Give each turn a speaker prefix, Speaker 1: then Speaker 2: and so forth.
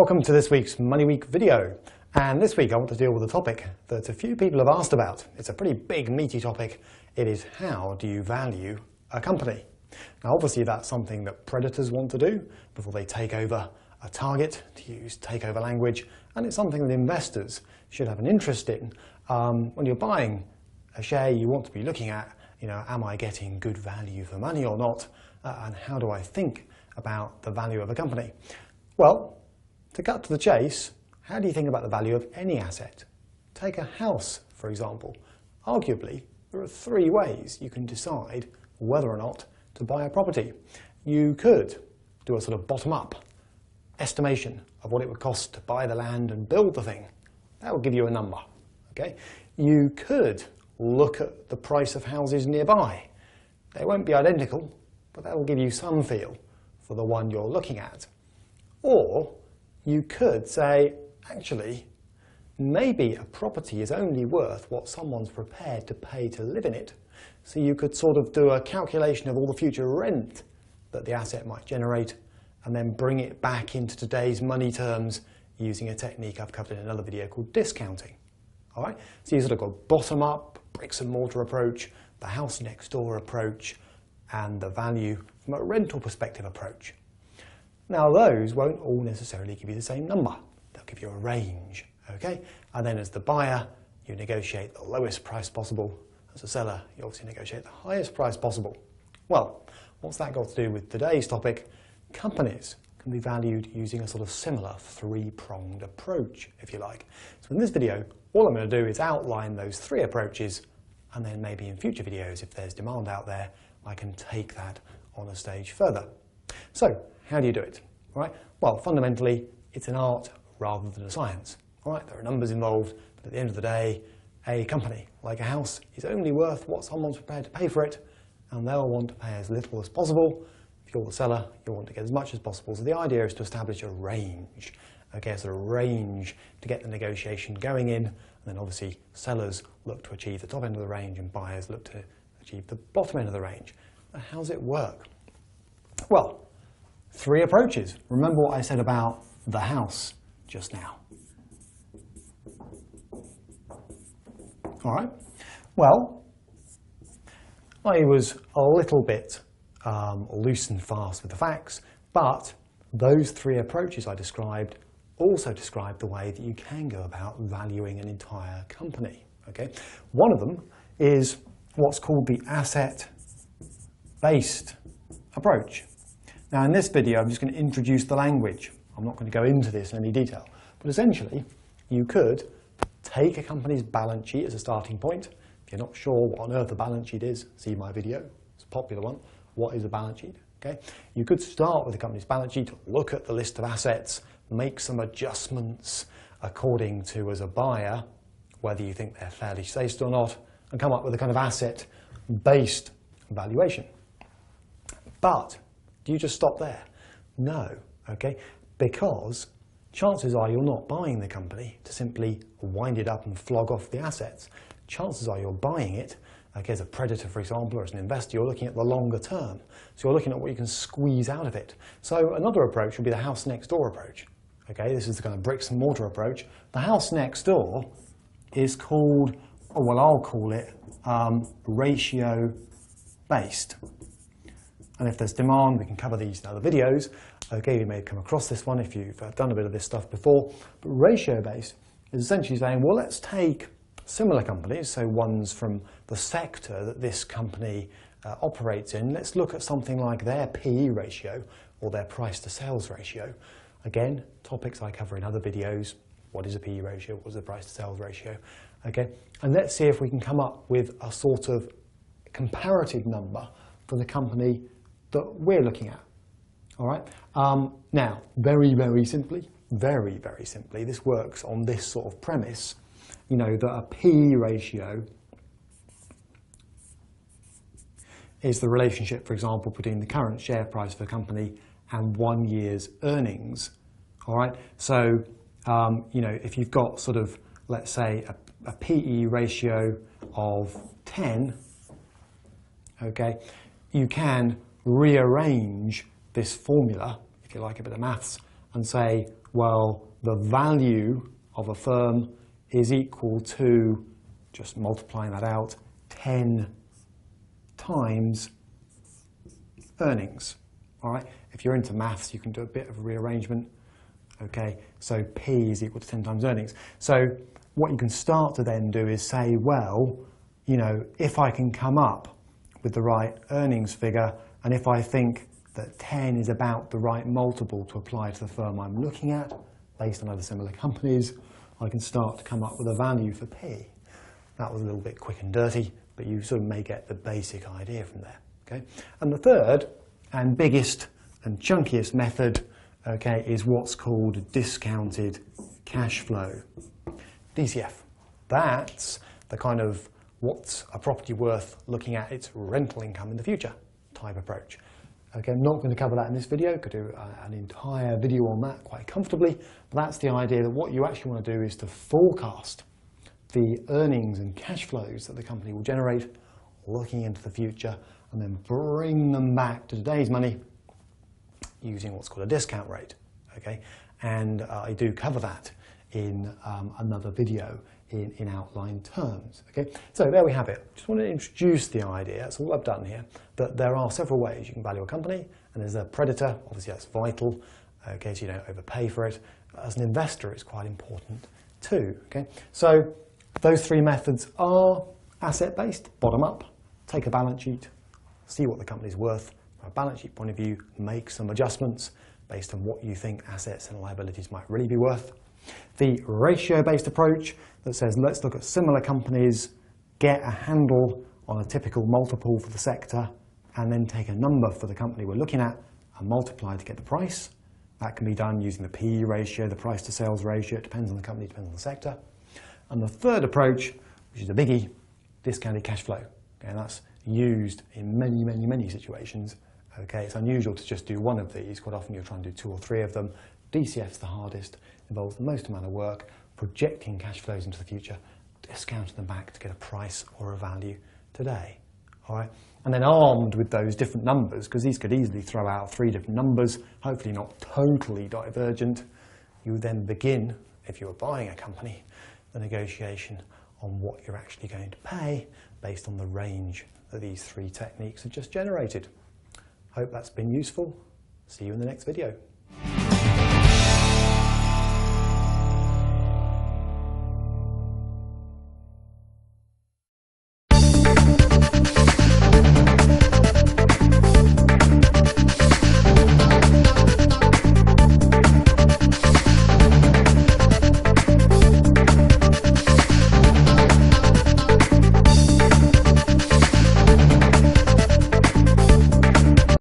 Speaker 1: Welcome to this week's Money Week video. And this week I want to deal with a topic that a few people have asked about. It's a pretty big, meaty topic. It is, how do you value a company? Now obviously that's something that predators want to do before they take over a target, to use takeover language, and it's something that investors should have an interest in. When you're buying a share, you want to be looking at, am I getting good value for money or not? And how do I think about the value of a company? Well, to cut to the chase, how do you think about the value of any asset? Take a house, for example. Arguably, there are three ways you can decide whether or not to buy a property. You could do a sort of bottom-up estimation of what it would cost to buy the land and build the thing. That will give you a number. Okay? You could look at the price of houses nearby. They won't be identical, but that will give you some feel for the one you're looking at. Or you could say, actually, maybe a property is only worth what someone's prepared to pay to live in it. So you could sort of do a calculation of all the future rent that the asset might generate and then bring it back into today's money terms using a technique I've covered in another video called discounting. All right? So you sort of got bottom-up, bricks and mortar approach, the house next door approach, and the value from a rental perspective approach. Now those won't all necessarily give you the same number. They'll give you a range, okay? And then as the buyer, you negotiate the lowest price possible. As a seller, you obviously negotiate the highest price possible. Well, what's that got to do with today's topic? Companies can be valued using a sort of similar three-pronged approach, if you like. So in this video, all I'm going to do is outline those three approaches, and then maybe in future videos, if there's demand out there, I can take that on a stage further. So, how do you do it? All right? Well, fundamentally, it's an art rather than a science. All right? There are numbers involved, but at the end of the day, a company, like a house, is only worth what someone's prepared to pay for it, and they'll want to pay as little as possible. If you're the seller, you'll want to get as much as possible. So the idea is to establish a range. Okay, so a range to get the negotiation going in, and then obviously sellers look to achieve the top end of the range and buyers look to achieve the bottom end of the range. Now, how does it work? Well, three approaches. Remember what I said about the house just now. All right. Well, I was a little bit loose and fast with the facts, but those three approaches I described also describe the way that you can go about valuing an entire company. Okay. One of them is what's called the asset-based approach. Now in this video I'm just going to introduce the language. I'm not going to go into this in any detail, but essentially you could take a company's balance sheet as a starting point. If you're not sure what on earth a balance sheet is, see my video. It's a popular one. What is a balance sheet? Okay. You could start with the company's balance sheet, look at the list of assets, make some adjustments according to, as a buyer, whether you think they're fairly safe or not, and come up with a kind of asset-based valuation. But do you just stop there? No, okay? Because chances are you're not buying the company to simply wind it up and flog off the assets. Chances are you're buying it, like as a predator, for example, or as an investor, you're looking at the longer term. So you're looking at what you can squeeze out of it. So another approach would be the house next door approach. Okay, this is the kind of bricks and mortar approach. The house next door is called, or well, I'll call it ratio-based. And if there's demand, we can cover these in other videos. Okay, you may have come across this one if you've done a bit of this stuff before. But ratio-based is essentially saying, well, let's take similar companies, so ones from the sector that this company operates in. Let's look at something like their PE ratio or their price to sales ratio. Again, topics I cover in other videos. What is a PE ratio? What is a price to sales ratio? Okay, and let's see if we can come up with a sort of comparative number for the company that we're looking at. All right. Now, very, very simply, this works on this sort of premise, that a PE ratio is the relationship, for example, between the current share price of a company and 1 year's earnings. All right. So, if you've got sort of, let's say, a PE ratio of 10, okay, you can rearrange this formula, if you like a bit of maths, and say, well, the value of a firm is equal to, just multiplying that out, 10 times earnings. All right. If you're into maths, you can do a bit of rearrangement. Okay, so P is equal to 10 times earnings. So what you can start to then do is say, well, you know, if I can come up with the right earnings figure, and if I think that 10 is about the right multiple to apply to the firm I'm looking at, based on other similar companies, I can start to come up with a value for P. That was a little bit quick and dirty, but you sort of may get the basic idea from there. Okay? And the third and biggest and chunkiest method, okay, is what's called discounted cash flow. DCF. That's the kind of what's a property worth looking at its rental income in the future type approach. Okay, I'm not going to cover that in this video. Could do an entire video on that quite comfortably. But that's the idea that what you actually want to do is to forecast the earnings and cash flows that the company will generate looking into the future, and then bring them back to today's money using what's called a discount rate. Okay, and I do cover that in another video in outline terms. Okay, so there we have it. Just want to introduce the idea, that's all I've done here, that there are several ways you can value a company, and there's a predator, obviously that's vital, okay, so you don't overpay for it. As an investor, it's quite important too. Okay, so those three methods are asset-based, bottom-up, take a balance sheet, see what the company's worth from a balance sheet point of view, make some adjustments based on what you think assets and liabilities might really be worth. The ratio-based approach that says let's look at similar companies, get a handle on a typical multiple for the sector, and then take a number for the company we're looking at and multiply to get the price. That can be done using the PE ratio, the price to sales ratio. It depends on the company, depends on the sector. And the third approach, which is a biggie, discounted cash flow. Okay, and that's used in many, many, many situations. Okay, it's unusual to just do one of these. Quite often you're trying to do two or three of them. DCF's the hardest, involves the most amount of work, projecting cash flows into the future, discounting them back to get a price or a value today. All right, and then armed with those different numbers, because these could easily throw out three different numbers, hopefully not totally divergent, you would then begin, if you were buying a company, the negotiation on what you're actually going to pay based on the range that these three techniques have just generated. Hope that's been useful. See you in the next video.